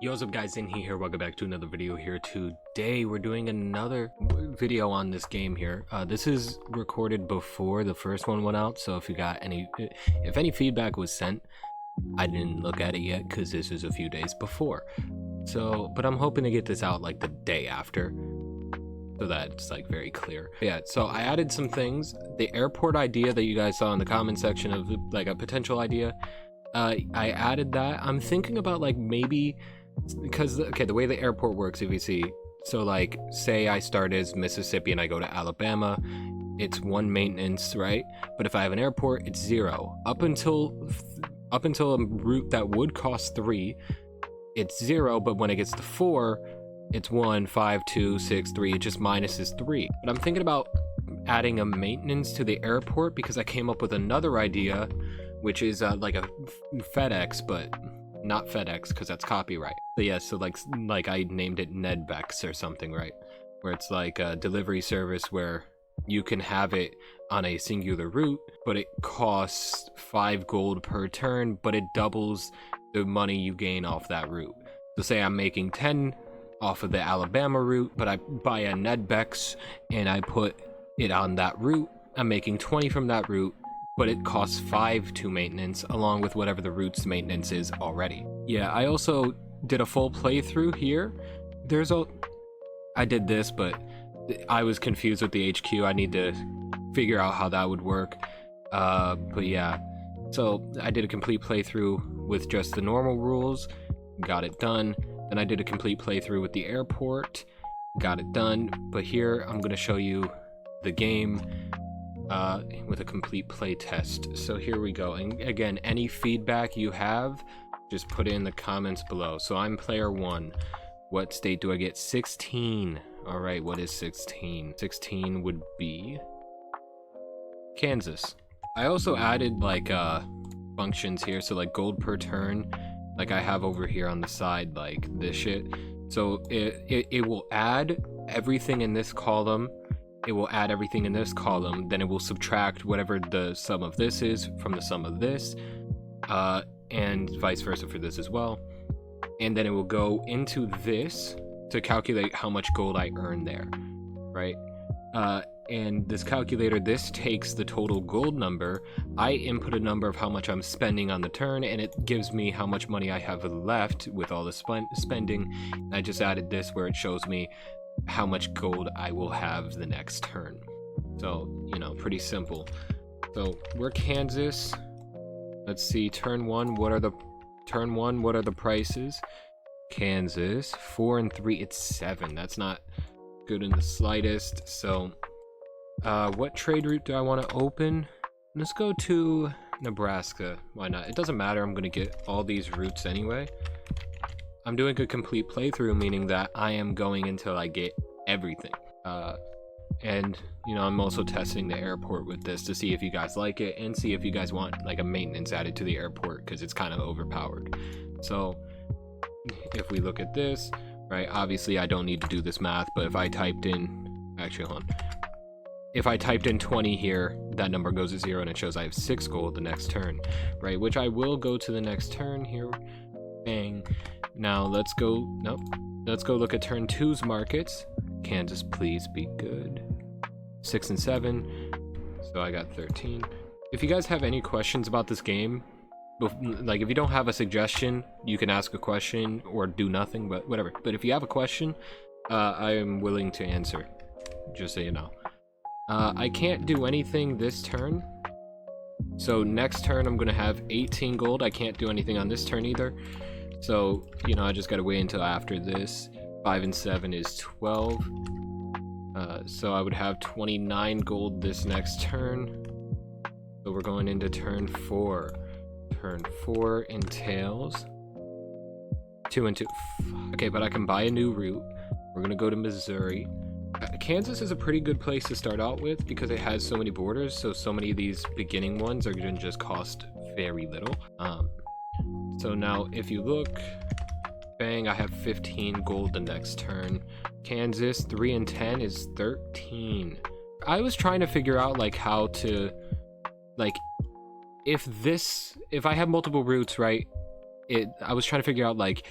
Yo, what's up guys, in here, welcome back to another video here. Today we're doing another video on this game here. This is recorded before the first one went out, so if any feedback was sent, I didn't look at it yet because this is a few days before. But I'm hoping to get this out like the day after, so that it's like very clear. Yeah, so I added some things. The airport idea that you guys saw in the comment section of like a potential idea, I added that. I'm thinking about like maybe, because okay, the way the airport works, if you see, so like say I start as Mississippi and I go to Alabama, it's 1 maintenance, right? But if I have an airport, it's 0 up until a route that would cost 3, it's 0, but when it gets to 4, it's 1, 5, 2, 6, 3. It just minuses 3. But I'm thinking about adding a maintenance to the airport because I came up with another idea, which is like a FedEx, but not FedEx because that's copyright. So yeah, so like I named it Nedbex or something, right? Where it's like a delivery service where you can have it on a singular route, but it costs 5 gold per turn, but it doubles the money you gain off that route. So say I'm making 10 off of the Alabama route, but I buy a Nedbex and I put it on that route, I'm making 20 from that route, but it costs 5 to maintenance along with whatever the route's maintenance is already. Yeah, I also did a full playthrough here. I did this, but I was confused with the HQ. I need to figure out how that would work. But yeah, so I did a complete playthrough with just the normal rules, got it done. Then I did a complete playthrough with the airport, got it done. But here I'm gonna show you the game with a complete playtest. So here we go. And again, any feedback you have, just put it in the comments below. So I'm player 1. What state do I get? 16. All right, what is 16? 16 would be Kansas. I also added like functions here, so like gold per turn, like I have over here on the side, like this shit. So it will add everything in this column. It will add everything in this column, then it will subtract whatever the sum of this is from the sum of this, and vice versa for this as well. And then it will go into this to calculate how much gold I earn there, right? And this calculator, this takes the total gold number. I input a number of how much I'm spending on the turn, and it gives me how much money I have left with all the spending. I just added this where it shows me how much gold I will have the next turn. So, you know, pretty simple. So we're Kansas. Let's see, turn 1, what are the prices? Kansas, 4 and 3, it's 7. That's not good in the slightest. So what trade route do I want to open? Let's go to Nebraska. Why not? It doesn't matter, I'm gonna get all these routes anyway. I'm doing a complete playthrough, meaning that I am going until I get everything. And you know, I'm also testing the airport with this to see if you guys like it and see if you guys want like a maintenance added to the airport, because it's kind of overpowered. So if we look at this, right, obviously I don't need to do this math, but if I typed in, actually hold on, if I typed in 20 here, that number goes to 0 and it shows I have 6 gold the next turn, right? Which I will go to the next turn here. Bang. Now let's go look at turn 2's markets. Kansas, please be good. 6 and 7, so I got 13. If you guys have any questions about this game, like if you don't have a suggestion, you can ask a question or do nothing, but whatever. But if you have a question, I am willing to answer, just so you know. I can't do anything this turn, so next turn I'm gonna have 18 gold. I can't do anything on this turn either. So, you know, I just gotta wait until after this. 5 and 7 is 12. So I would have 29 gold this next turn. So we're going into turn 4. Turn 4 entails 2 and 2. Okay, but I can buy a new route. We're gonna go to Missouri. Kansas is a pretty good place to start out with because it has so many borders, so many of these beginning ones are gonna just cost very little. So now if you look, bang, I have 15 gold the next turn. Kansas, 3 and 10 is 13. I was trying to figure out like how to, like, if I have multiple routes, right? I was trying to figure out like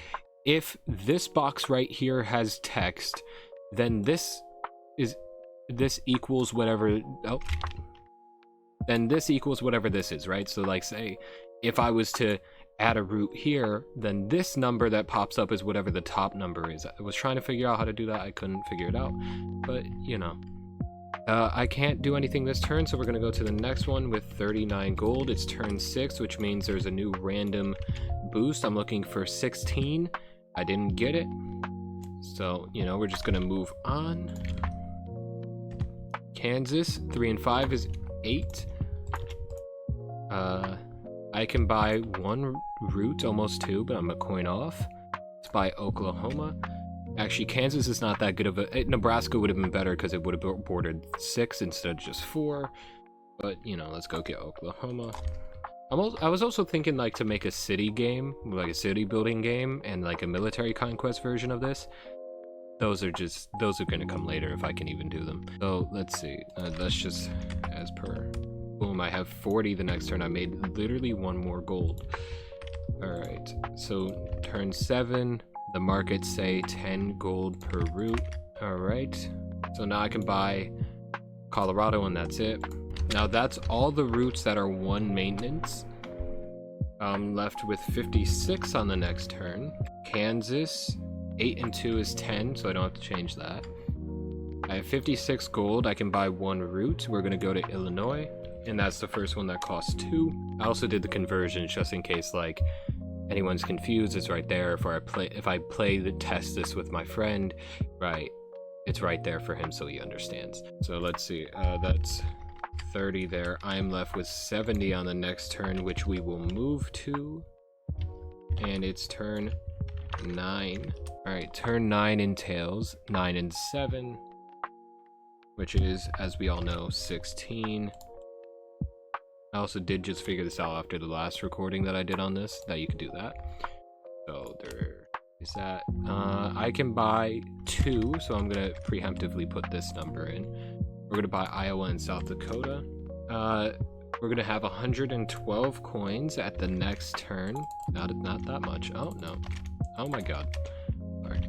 if this box right here has text, then this equals whatever. Oh, then this equals whatever this is, right? So like, say if I was to add a root here, then this number that pops up is whatever the top number is. I was trying to figure out how to do that. I couldn't figure it out, but you know. I can't do anything this turn, so we're gonna go to the next one with 39 gold. It's turn 6, which means there's a new random boost. I'm looking for 16. I didn't get it, so you know, we're just gonna move on. Kansas, 3 and 5 is 8. I can buy 1 root, almost 2, but I'm a coin off. Let's buy Oklahoma. Actually, Kansas is not that good of a... Nebraska would have been better because it would have bordered 6 instead of just 4. But, you know, let's go get Oklahoma. I was also thinking, like, to make a city game, like a city building game, and, like, a military conquest version of this. Those are going to come later if I can even do them. So, let's see. That's just as per... Boom, I have 40 the next turn. I made literally 1 more gold. Alright, so turn 7... The markets say 10 gold per root. Alright. So now I can buy Colorado and that's it. Now that's all the routes that are 1 maintenance. I'm left with 56 on the next turn. Kansas, 8 and 2 is 10, so I don't have to change that. I have 56 gold. I can buy 1 route. We're going to go to Illinois, and that's the first one that costs 2. I also did the conversions just in case, like, anyone's confused. It's right there. If I play the test this with my friend, right, it's right there for him so he understands. So let's see, that's 30 there. I'm left with 70 on the next turn, which we will move to, and it's turn 9. All right, turn 9 entails 9 and 7, which is, as we all know, 16. I also did just figure this out after the last recording that I did on this, that you could do that. So there is that. I can buy 2, so I'm going to preemptively put this number in. We're going to buy Iowa and South Dakota. We're going to have 112 coins at the next turn. Not that much. Oh, no. Oh my god. Alright.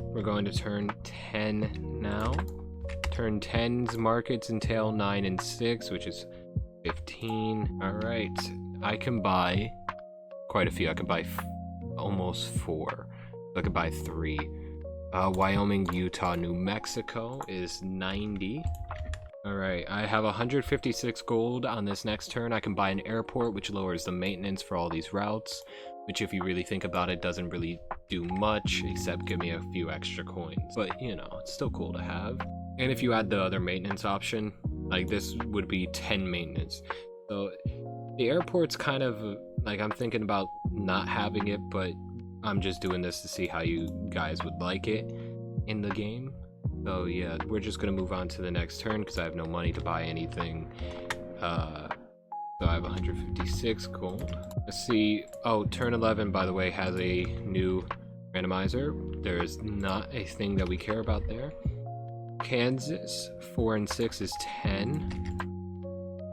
We're going to turn 10 now. Turn 10's markets entail 9 and 6, which is 15. Alright, I can buy quite a few. I can buy almost 4. I can buy 3. Wyoming, Utah, New Mexico is 90. Alright, I have 156 gold on this next turn. I can buy an airport, which lowers the maintenance for all these routes, which if you really think about it, doesn't really do much except give me a few extra coins. But, you know, it's still cool to have. And if you add the other maintenance option, like this would be 10 maintenance. So the airport's kind of like, I'm thinking about not having it, but I'm just doing this to see how you guys would like it in the game. So yeah, we're just gonna move on to the next turn because I have no money to buy anything. So I have 156 gold. Let's see. Oh, turn 11, by the way, has a new randomizer. There's not a thing that we care about there. Kansas, 4 and 6 is 10.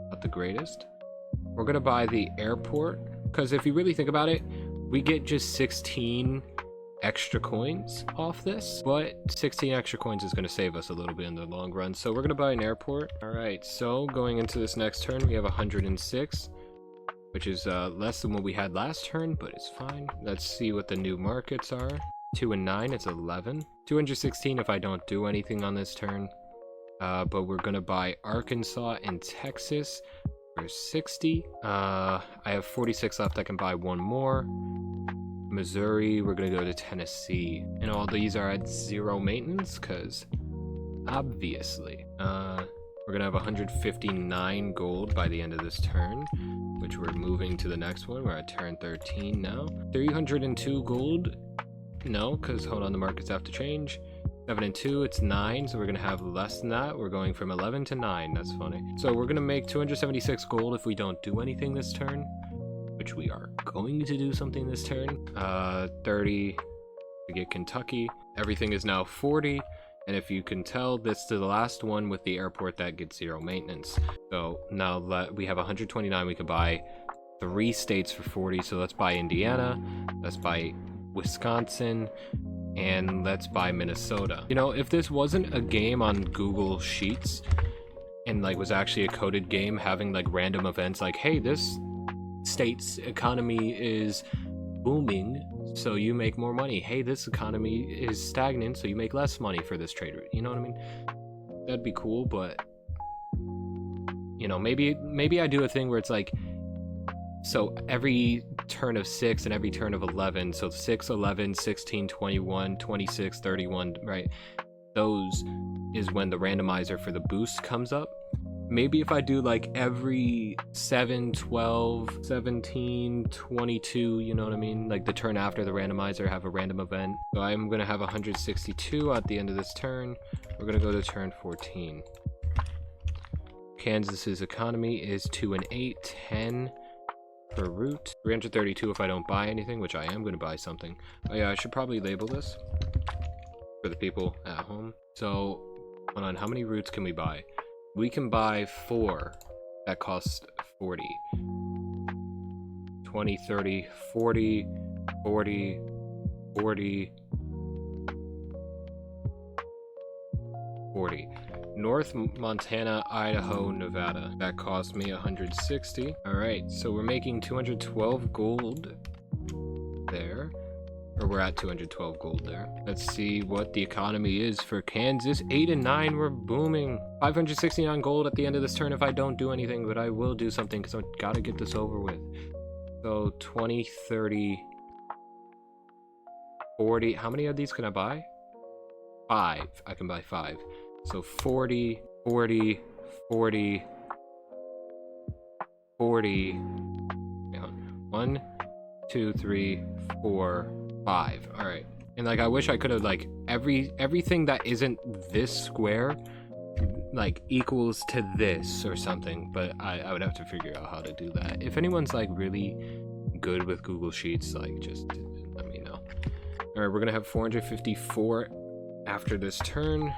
Not the greatest. We're gonna buy the airport because if you really think about it, we get just 16 extra coins off this, but 16 extra coins is going to save us a little bit in the long run, so we're going to buy an airport. All right, so going into this next turn, we have 106, which is less than what we had last turn, but it's fine. Let's see what the new markets are. 2 and 9, it's 11. 216 if I don't do anything on this turn, but we're going to buy Arkansas and Texas for 60. I have 46 left. I can buy 1 more. Missouri, we're gonna go to Tennessee, and all these are at 0 maintenance because obviously we're gonna have 159 gold by the end of this turn, which we're moving to the next one. We're at turn 13 now. 302 gold, no, because hold on, the markets have to change. 7 and 2, it's 9, so we're gonna have less than that. We're going from 11 to 9. That's funny. So we're gonna make 276 gold if we don't do anything this turn, which we are going to do something this turn. 30 to get Kentucky. Everything is now 40, and if you can tell, this is the last one with the airport that gets 0 maintenance. So now that we have 129, we could buy 3 states for 40. So let's buy Indiana, let's buy Wisconsin, and let's buy Minnesota. You know, if this wasn't a game on Google Sheets and like was actually a coded game having like random events like, hey, this state's economy is booming, so you make more money. Hey, this economy is stagnant, so you make less money for this trade route. You know what I mean? That'd be cool, but you know, maybe I do a thing where it's like, so every turn of 6 and every turn of 11, so 6, 11, 16, 21, 26, 31, right? Those is when the randomizer for the boost comes up. Maybe if I do like every 7, 12, 17, 22, you know what I mean? Like the turn after the randomizer have a random event. So I'm gonna have 162 at the end of this turn. We're gonna go to turn 14. Kansas's economy is 2 and 8, 10 per route. 332 if I don't buy anything, which I am gonna buy something. Oh yeah, I should probably label this for the people at home. So, hold on, how many routes can we buy? We can buy 4 that cost 40. 20, 30, 40, 40, 40, 40. North Montana, Idaho, Nevada. That cost me 160. All right, so we're making 212 gold there. Or we're at 212 gold there. Let's see what the economy is for Kansas. 8 and 9, we're booming. 569 gold at the end of this turn if I don't do anything, but I will do something because I've got to get this over with. So 20, 30, 40. How many of these can I buy? 5. I can buy 5. So 40, 40, 40, 40. Hang on. 1, 2, 3, 4, 5. All right. And like I wish I could have like everything that isn't this square like equals to this or something, but I would have to figure out how to do that. If anyone's like really good with Google Sheets, like just let me know. All right, we're gonna have 454 after this turn,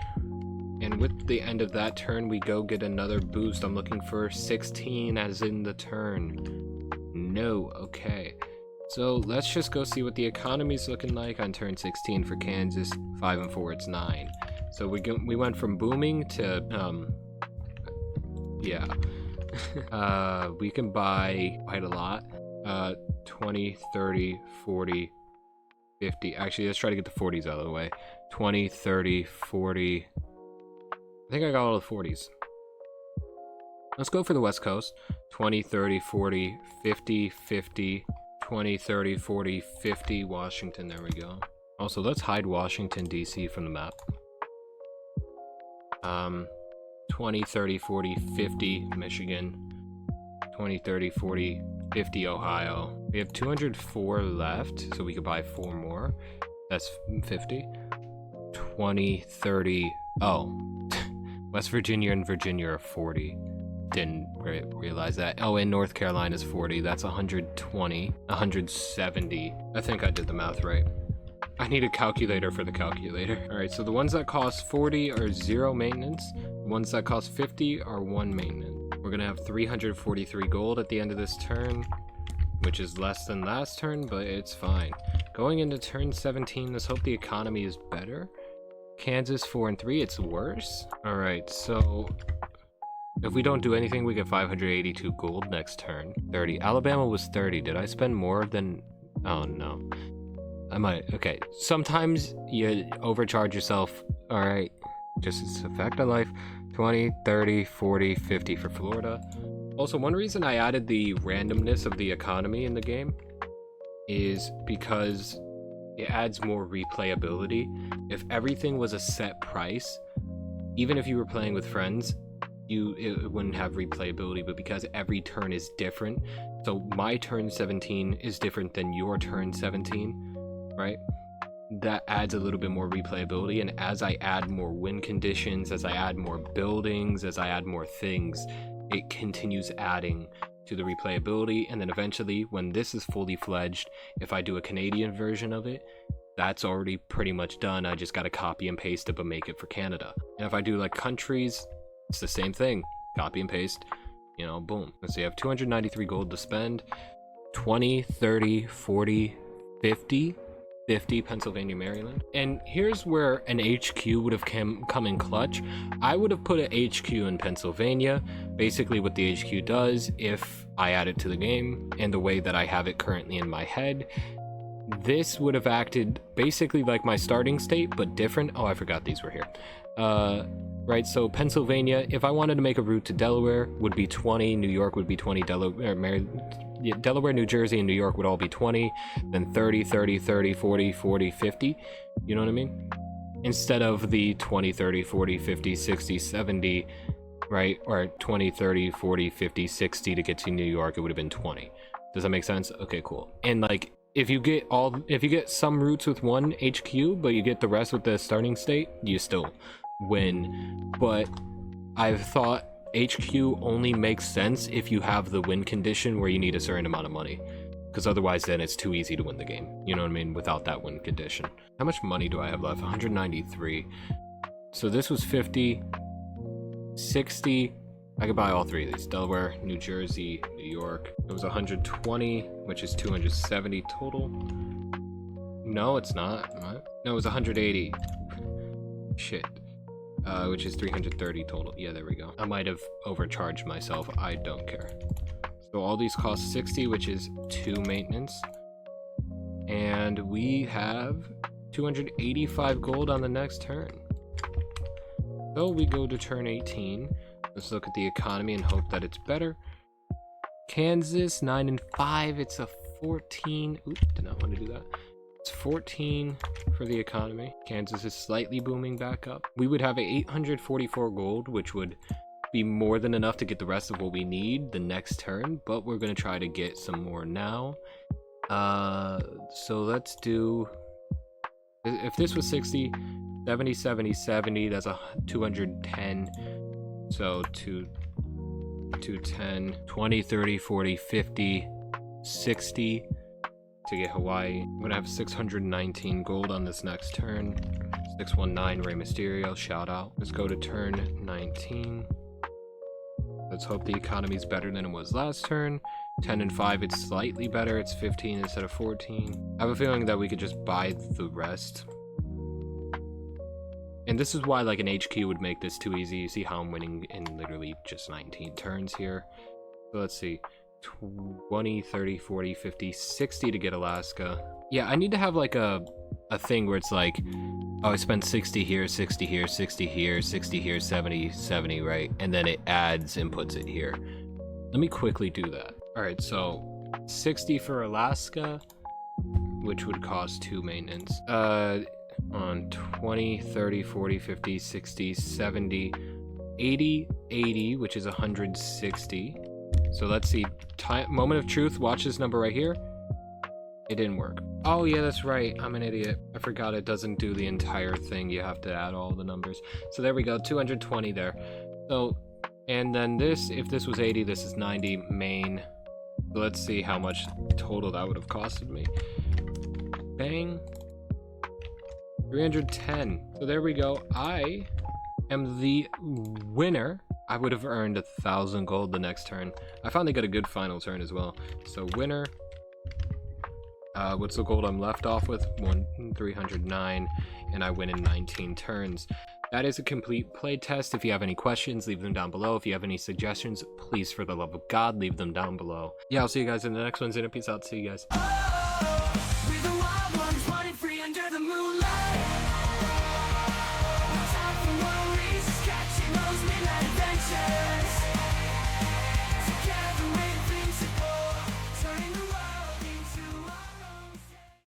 and with the end of that turn we go get another boost. I'm looking for 16 as in the turn. No. Okay, so let's just go see what the economy's looking like on turn 16 for Kansas. 5 and 4, it's 9. So we went from booming to yeah. We can buy quite a lot. 20, 30, 40, 50. Actually, let's try to get the 40s out of the way. 20, 30, 40. I think I got all the 40s. Let's go for the West Coast. 20, 30, 40, 50, 50, 20, 30, 40, 50. Washington, there we go. Also, let's hide Washington, D.C. from the map. 20, 30, 40, 50, Michigan. 20, 30, 40, 50, Ohio. We have 204 left, so we could buy 4 more. That's 50. 20, 30, oh. West Virginia and Virginia are 40. Didn't realize that. Oh, and North Carolina is 40. That's 120. 170. I think I did the math right. I need a calculator for the calculator. All right, so the ones that cost 40 are 0 maintenance. The ones that cost 50 are 1 maintenance. We're gonna have 343 gold at the end of this turn, which is less than last turn, but it's fine. Going into turn 17, let's hope the economy is better. Kansas 4 and 3, it's worse. All right, so if we don't do anything, we get 582 gold next turn. 30. Alabama was 30. Did I spend more than? Oh no. I might. Okay. Sometimes you overcharge yourself. All right. Just it's a fact of life. 20, 30, 40, 50 for Florida. Also, one reason I added the randomness of the economy in the game is because it adds more replayability. If everything was a set price, even if you were playing with friends, it wouldn't have replayability, but because every turn is different, so my turn 17 is different than your turn 17, right? That adds a little bit more replayability, and as I add more win conditions, as I add more buildings, as I add more things, it continues adding to the replayability. And then eventually, when this is fully fledged, if I do a Canadian version of it, that's already pretty much done. I just gotta copy and paste it but make it for Canada. And if I do like countries, it's the same thing. Copy and paste, you know, boom. Let's see, I have 293 gold to spend. 20, 30, 40, 50. 50 Pennsylvania, Maryland. And here's where an HQ would have come in clutch. I would have put an HQ in Pennsylvania. Basically what the HQ does, if I add it to the game and the way that I have it currently in my head, this would have acted basically like my starting state, but different. Oh, I forgot these were here. Right, so Pennsylvania, if I wanted to make a route to Delaware, would be 20, New York would be 20, Delaware, New Jersey, and New York would all be 20, then 30, 30, 30, 40, 40, 50, you know what I mean? Instead of the 20, 30, 40, 50, 60, 70, right, or 20, 30, 40, 50, 60 to get to New York, it would have been 20. Does that make sense? Okay, cool. And like, if you get some routes with one HQ, but you get the rest with the starting state, you still win. But I've thought HQ only makes sense if you have the win condition where you need a certain amount of money, because otherwise then it's too easy to win the game, you know what I mean, without that win condition. How much money do I have left? 193. So this was 50, 60. I could buy all three of these: Delaware, New Jersey, New York. It was 120, which is 270 total. No, it's not. What? No, it was 180. Shit. Which is 330 total. Yeah, there we go. I might have overcharged myself. I don't care. So all these cost 60, which is 2 maintenance. And we have 285 gold on the next turn. So we go to turn 18. Let's look at the economy and hope that it's better. Kansas, 9 and 5. It's a 14. Oops, did not want to do that. It's 14 for the economy. Kansas is slightly booming back up. We would have 844 gold, which would be more than enough to get the rest of what we need the next turn, but we're going to try to get some more now. So let's do, if this was 60, 70, 70, 70, that's a 210. So 210, 20, 30, 40, 50, 60 to get Hawaii. I'm gonna have 619 gold on this next turn. 619 Rey Mysterio, shout out. Let's go to turn 19. Let's hope the economy's better than it was last turn. 10 and 5, it's slightly better. It's 15 instead of 14. I have a feeling that we could just buy the rest. And this is why like an HQ would make this too easy. You see how I'm winning in literally just 19 turns here. So let's see. 20, 30, 40, 50, 60 to get Alaska. Yeah, I need to have like a thing where it's like, oh, I spent 60 here, 60 here, 60 here, 60 here, 70, 70, right? And then it adds and puts it here. Let me quickly do that. All right, so 60 for Alaska, which would cost 2 maintenance. On 20, 30, 40, 50, 60, 70, 80, 80, which is 160. So let's see. Moment of truth. Watch this number right here. It didn't work. Oh yeah, that's right. I'm an idiot. I forgot it doesn't do the entire thing. You have to add all the numbers. So there we go. 220 there. So, and then this, if this was 80, this is 90 main. So let's see how much total that would have costed me. Bang. 310. So there we go. I am the winner. I would have earned 1,000 gold the next turn. I finally got a good final turn as well. So winner. What's the gold I'm left off with? 309, and I win in 19 turns. That is a complete playtest. If you have any questions, leave them down below. If you have any suggestions, please, for the love of God, leave them down below. Yeah, I'll see you guys in the next one. Peace out. See you guys.